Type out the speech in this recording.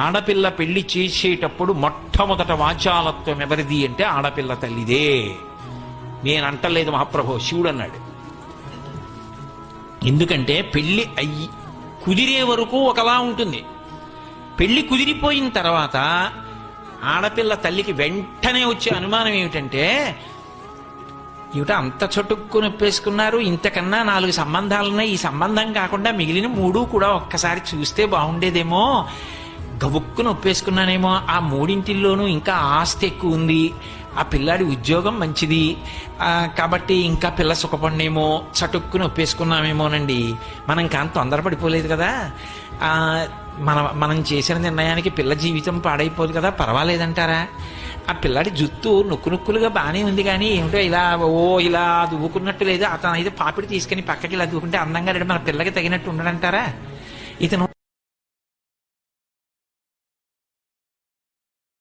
ఆడపిల్ల పెళ్లి చేసేటప్పుడు మొట్టమొదట వాచాలత్వం ఎవరిది అంటే ఆడపిల్ల తల్లిదే. నేనంటలేదు మహాప్రభు, శివుడు అన్నాడు. ఎందుకంటే పెళ్లి అయ్యి కుదిరే వరకు ఒకలా ఉంటుంది. పెళ్లి కుదిరిపోయిన తర్వాత ఆడపిల్ల తల్లికి వెంటనే వచ్చే అనుమానం ఏమిటంటే, ఏమిటో అంత చటుక్కు నొప్పేసుకున్నారు, ఇంతకన్నా 4 సంబంధాలున్నాయి, ఈ సంబంధం కాకుండా మిగిలిన 3 కూడా ఒక్కసారి చూస్తే బాగుండేదేమో, గబుక్కు నొప్పేసుకున్నానేమో, ఆ 3 ఇంకా ఆస్తి ఎక్కువ ఉంది, ఆ పిల్లాడి ఉద్యోగం మంచిది కాబట్టి ఇంకా పిల్ల సుఖపడినేమో, చటుక్కు నొప్పేసుకున్నామేమోనండి. మనం కానీ తొందరపడిపోలేదు కదా, మనం చేసిన నిర్ణయానికి పిల్ల జీవితం పాడైపోదు కదా, పర్వాలేదంటారా? ఆ పిల్లాడి జుత్తు నొక్కులుగా బాగానే ఉంది కానీ ఏమిటో ఇలా దువ్వుకున్నట్టు లేదు, అతను అయితే పాపిడి తీసుకుని పక్కకి ఇలా దువ్వుకుంటే అందంగా మన పిల్లకి తగినట్టు ఉండడంటారా? ఇతను